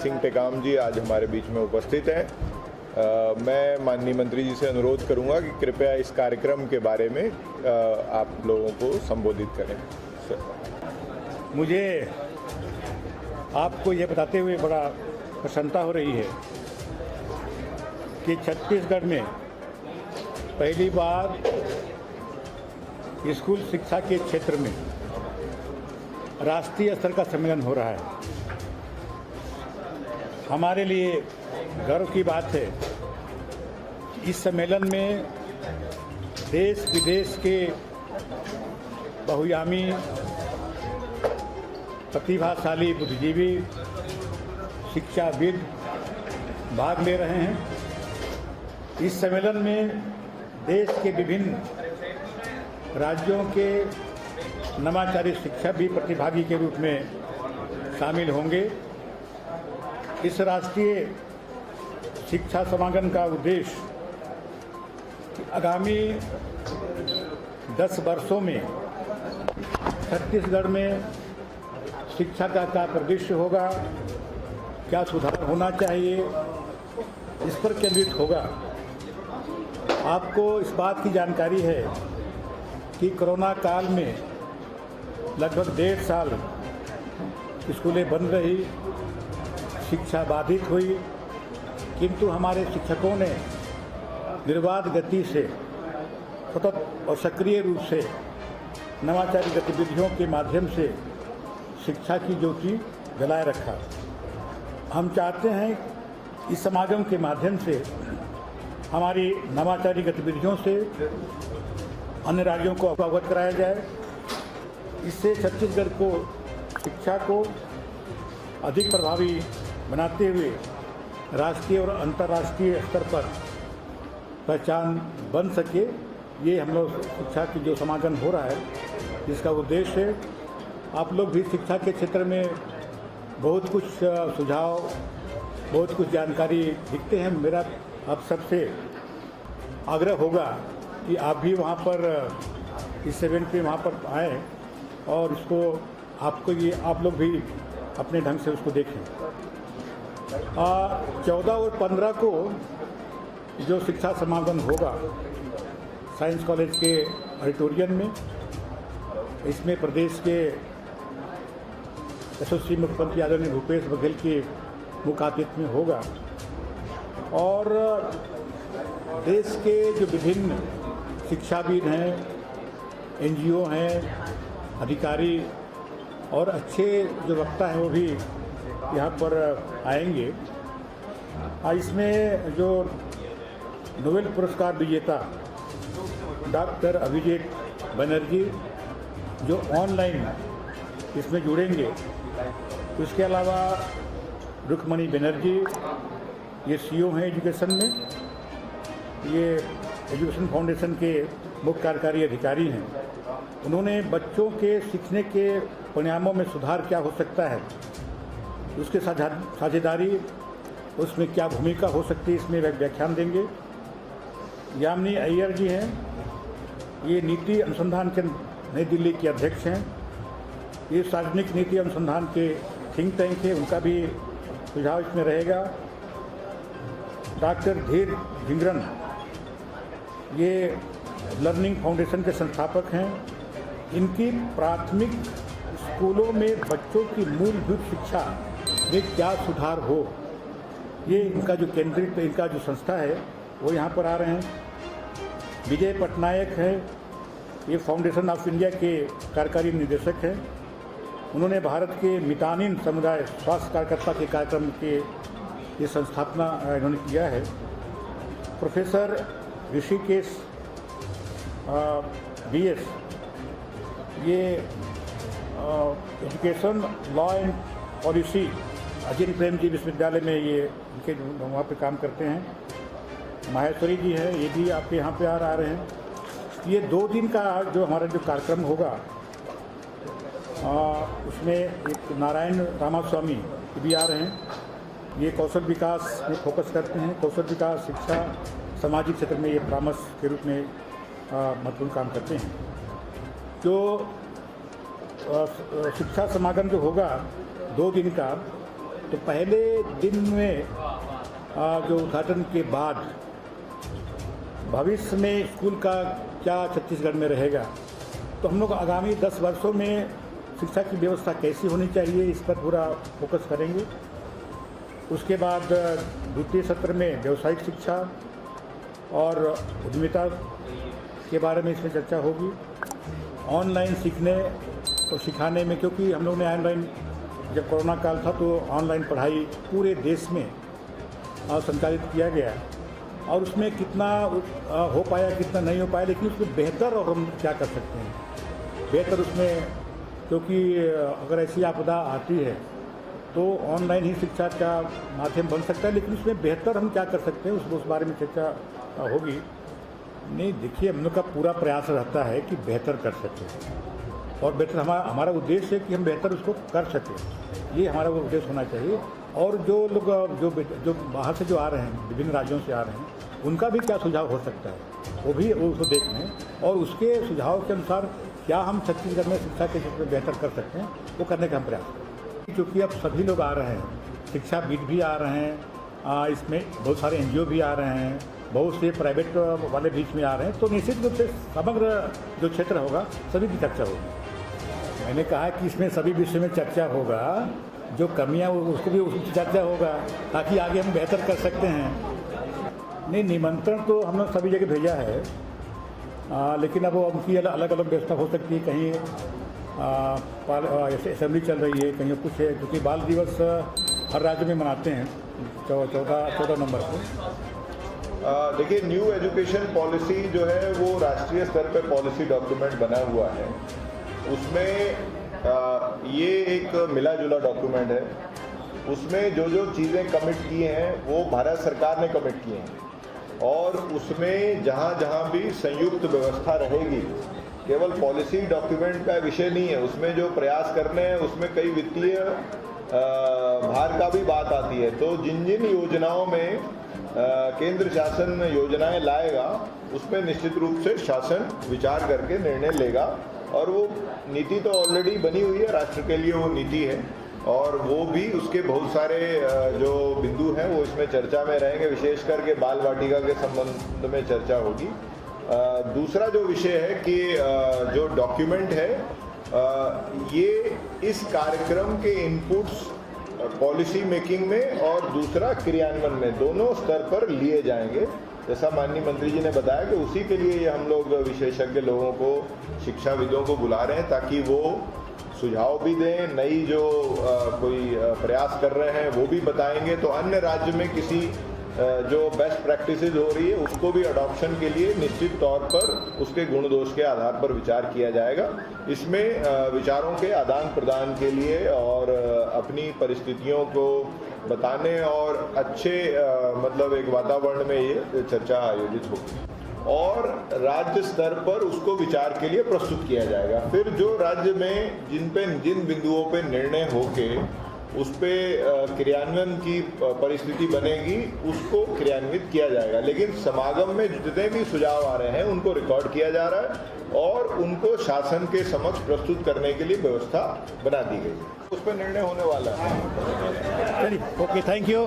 सिंह टेकाम जी आज हमारे बीच में उपस्थित हैं। मैं माननीय मंत्री जी से अनुरोध करूंगा कि कृपया इस कार्यक्रम के बारे में आप लोगों को संबोधित करें। मुझे आपको ये बताते हुए बड़ा प्रसन्नता हो रही है कि छत्तीसगढ़ में पहली बार स्कूल शिक्षा के क्षेत्र में राष्ट्रीय स्तर का सम्मेलन हो रहा है। हमारे लिए गर्व की बात है कि इस सम्मेलन में देश विदेश के बहुआयामी प्रतिभाशाली बुद्धिजीवी शिक्षाविद भाग ले रहे हैं। इस सम्मेलन में देश के विभिन्न राज्यों के नवाचारी शिक्षक भी प्रतिभागी के रूप में शामिल होंगे। इस राष्ट्रीय शिक्षा समागम का उद्देश्य आगामी 10 वर्षों में छत्तीसगढ़ में शिक्षा का क्या परिदृश्य होगा, क्या सुधार होना चाहिए, इस पर केंद्रित होगा। आपको इस बात की जानकारी है कि कोरोना काल में लगभग 1.5 साल स्कूलें बंद रही, शिक्षा बाधित हुई, किंतु हमारे शिक्षकों ने निर्बाध गति से सतत और सक्रिय रूप से नवाचारी गतिविधियों के माध्यम से शिक्षा की ज्योति जलाए रखा। हम चाहते हैं इस समागम के माध्यम से हमारी नवाचारी गतिविधियों से अन्य राज्यों को अवगत कराया जाए। इससे छत्तीसगढ़ को शिक्षा को अधिक प्रभावी बनाते हुए राष्ट्रीय और अंतर्राष्ट्रीय स्तर पर पहचान बन सके। ये हम लोग शिक्षा की जो समागम हो रहा है, जिसका उद्देश्य है आप लोग भी शिक्षा के क्षेत्र में बहुत कुछ सुझाव, बहुत कुछ जानकारी दिखते हैं। मेरा आप सबसे आग्रह होगा कि आप भी वहाँ पर इस इवेंट पे वहाँ पर आएँ और इसको आप लोग भी अपने ढंग से उसको देखें। 14 और 15 को जो शिक्षा समागम होगा साइंस कॉलेज के ऑडिटोरियम में, इसमें प्रदेश के यशस्वी मुख्यमंत्री आदरणीय भूपेश बघेल के मुख्य आतिथ्य में होगा और देश के जो विभिन्न शिक्षाविद हैं, NGO हैं, अधिकारी और अच्छे जो वक्ता हैं वो भी यहाँ पर आएंगे। इसमें जो नोबेल पुरस्कार विजेता डॉक्टर अभिजीत बनर्जी जो ऑनलाइन इसमें जुड़ेंगे, उसके अलावा रुक्मणी बनर्जी, ये CEO हैं एजुकेशन में, ये एजुकेशन फाउंडेशन के मुख्य कार्यकारी अधिकारी हैं। उन्होंने बच्चों के सीखने के परिणामों में सुधार क्या हो सकता है, उसके साझेदारी, उसमें क्या भूमिका हो सकती है, इसमें व्याख्यान देंगे। यामिनी अय्यर जी हैं, ये नीति अनुसंधान के नई दिल्ली के अध्यक्ष हैं। ये सार्वजनिक नीति अनुसंधान के थिंक टैंक है, उनका भी सुझाव इसमें रहेगा। डॉक्टर धीर झिंगरन, ये लर्निंग फाउंडेशन के संस्थापक हैं। इनकी प्राथमिक स्कूलों में बच्चों की मूलभूत शिक्षा में क्या सुधार हो, ये इनका जो केंद्रित इनका जो संस्था है वो यहाँ पर आ रहे हैं। विजय पटनायक है, ये फाउंडेशन ऑफ इंडिया के कार्यकारी निदेशक हैं। उन्होंने भारत के मितानिन समुदाय स्वास्थ्य कार्यकर्ता के कार्यक्रम के ये संस्थापना इन्होंने किया है। प्रोफेसर ऋषिकेश BS, ये education law and policy Azim Premji विश्वविद्यालय में ये इनके वहाँ पे काम करते हैं। माहेश्वरी जी है, ये भी आपके यहाँ पे आ रहे हैं। ये 2 दिन का जो हमारा जो कार्यक्रम होगा उसमें एक नारायण रामास्वामी भी आ रहे हैं। ये कौशल विकास में फोकस करते हैं, कौशल विकास, शिक्षा, सामाजिक क्षेत्र में ये परामर्श के रूप में महत्वपूर्ण काम करते हैं। जो शिक्षा समागम जो होगा 2 दिन का, तो पहले दिन में जो उद्घाटन के बाद भविष्य में स्कूल का क्या छत्तीसगढ़ में रहेगा, तो हम लोग आगामी 10 वर्षों में शिक्षा की व्यवस्था कैसी होनी चाहिए इस पर पूरा फोकस करेंगे। उसके बाद द्वितीय सत्र में व्यावसायिक शिक्षा और उद्यमिता के बारे में इसमें चर्चा होगी। ऑनलाइन सीखने और सिखाने में, क्योंकि हम लोग ने ऑनलाइन, जब कोरोना काल था तो ऑनलाइन पढ़ाई पूरे देश में संचालित किया गया और उसमें कितना हो पाया कितना नहीं हो पाया, लेकिन उसमें बेहतर और हम क्या कर सकते हैं बेहतर उसमें, क्योंकि अगर ऐसी आपदा आती है तो ऑनलाइन ही शिक्षा का माध्यम बन सकता है, लेकिन उसमें बेहतर हम क्या कर सकते हैं उस बारे में चर्चा होगी। नहीं, देखिए, हम लोग का पूरा प्रयास रहता है कि बेहतर कर सकें और बेहतर हमारा उद्देश्य है कि हम बेहतर उसको कर सकें, ये हमारा वो उद्देश्य होना चाहिए। और जो लोग जो बाहर से जो आ रहे हैं, विभिन्न राज्यों से आ रहे हैं, उनका भी क्या सुझाव हो सकता है वो भी उसको देखें और उसके सुझाव के अनुसार क्या हम छत्तीसगढ़ में शिक्षा के क्षेत्र में बेहतर कर सकते हैं वो करने का हम प्रयास करें। क्योंकि अब सभी लोग आ रहे हैं, शिक्षाविद भी आ रहे हैं, इसमें बहुत सारे NGO भी आ रहे हैं, बहुत से प्राइवेट वाले बीच में आ रहे हैं, तो निश्चित रूप से समग्र जो क्षेत्र होगा सभी की चर्चा होगी। मैंने कहा कि इसमें सभी विषय में चर्चा होगा, जो कमियां उसको भी उसकी चर्चा होगा ताकि आगे हम बेहतर कर सकते हैं। नहीं, निमंत्रण तो हमने सभी जगह भेजा है, लेकिन अब उनकी अलग अलग व्यवस्था हो सकती है। कहीं असेंबली चल रही है, कहीं कुछ है, क्योंकि बाल दिवस हर राज्य में मनाते हैं 14 नवंबर को। देखिए, न्यू एजुकेशन पॉलिसी जो है वो राष्ट्रीय स्तर पर पॉलिसी डॉक्यूमेंट बना हुआ है। उसमें ये एक मिला जुला डॉक्यूमेंट है। उसमें जो जो चीज़ें कमिट की हैं वो भारत सरकार ने कमिट की हैं और उसमें जहाँ जहाँ भी संयुक्त व्यवस्था रहेगी, केवल पॉलिसी डॉक्यूमेंट का विषय नहीं है, उसमें जो प्रयास करने हैं उसमें कई वित्तीय भार का भी बात आती है। तो जिन जिन योजनाओं में केंद्र शासन योजनाएं लाएगा उसमें निश्चित रूप से शासन विचार करके निर्णय लेगा और वो नीति तो ऑलरेडी बनी हुई है, राष्ट्र के लिए वो नीति है और वो भी उसके बहुत सारे जो बिंदु हैं वो इसमें चर्चा में रहेंगे। विशेष करके बाल वाटिका के संबंध में चर्चा होगी। दूसरा जो विषय है कि जो डॉक्यूमेंट है ये इस कार्यक्रम के इनपुट्स पॉलिसी मेकिंग में और दूसरा क्रियान्वयन में दोनों स्तर पर लिए जाएंगे। जैसा माननीय मंत्री जी ने बताया कि उसी के लिए ये हम लोग विशेषज्ञ लोगों को, शिक्षाविदों को बुला रहे हैं ताकि वो सुझाव भी दें, नई जो कोई प्रयास कर रहे हैं वो भी बताएंगे। तो अन्य राज्य में किसी जो बेस्ट प्रैक्टिसेस हो रही है उसको भी अडॉप्शन के लिए निश्चित तौर पर उसके गुण दोष के आधार पर विचार किया जाएगा। इसमें विचारों के आदान प्रदान के लिए और अपनी परिस्थितियों को बताने और अच्छे मतलब एक वातावरण में ये चर्चा आयोजित होगी और राज्य स्तर पर उसको विचार के लिए प्रस्तुत किया जाएगा। फिर जो राज्य में जिन बिंदुओं पे निर्णय होके उस पर क्रियान्वयन की परिस्थिति बनेगी उसको क्रियान्वित किया जाएगा। लेकिन समागम में जितने भी सुझाव आ रहे हैं उनको रिकॉर्ड किया जा रहा है और उनको शासन के समक्ष प्रस्तुत करने के लिए व्यवस्था बना दी गई। उस पर निर्णय होने वाला है। Okay, thank you.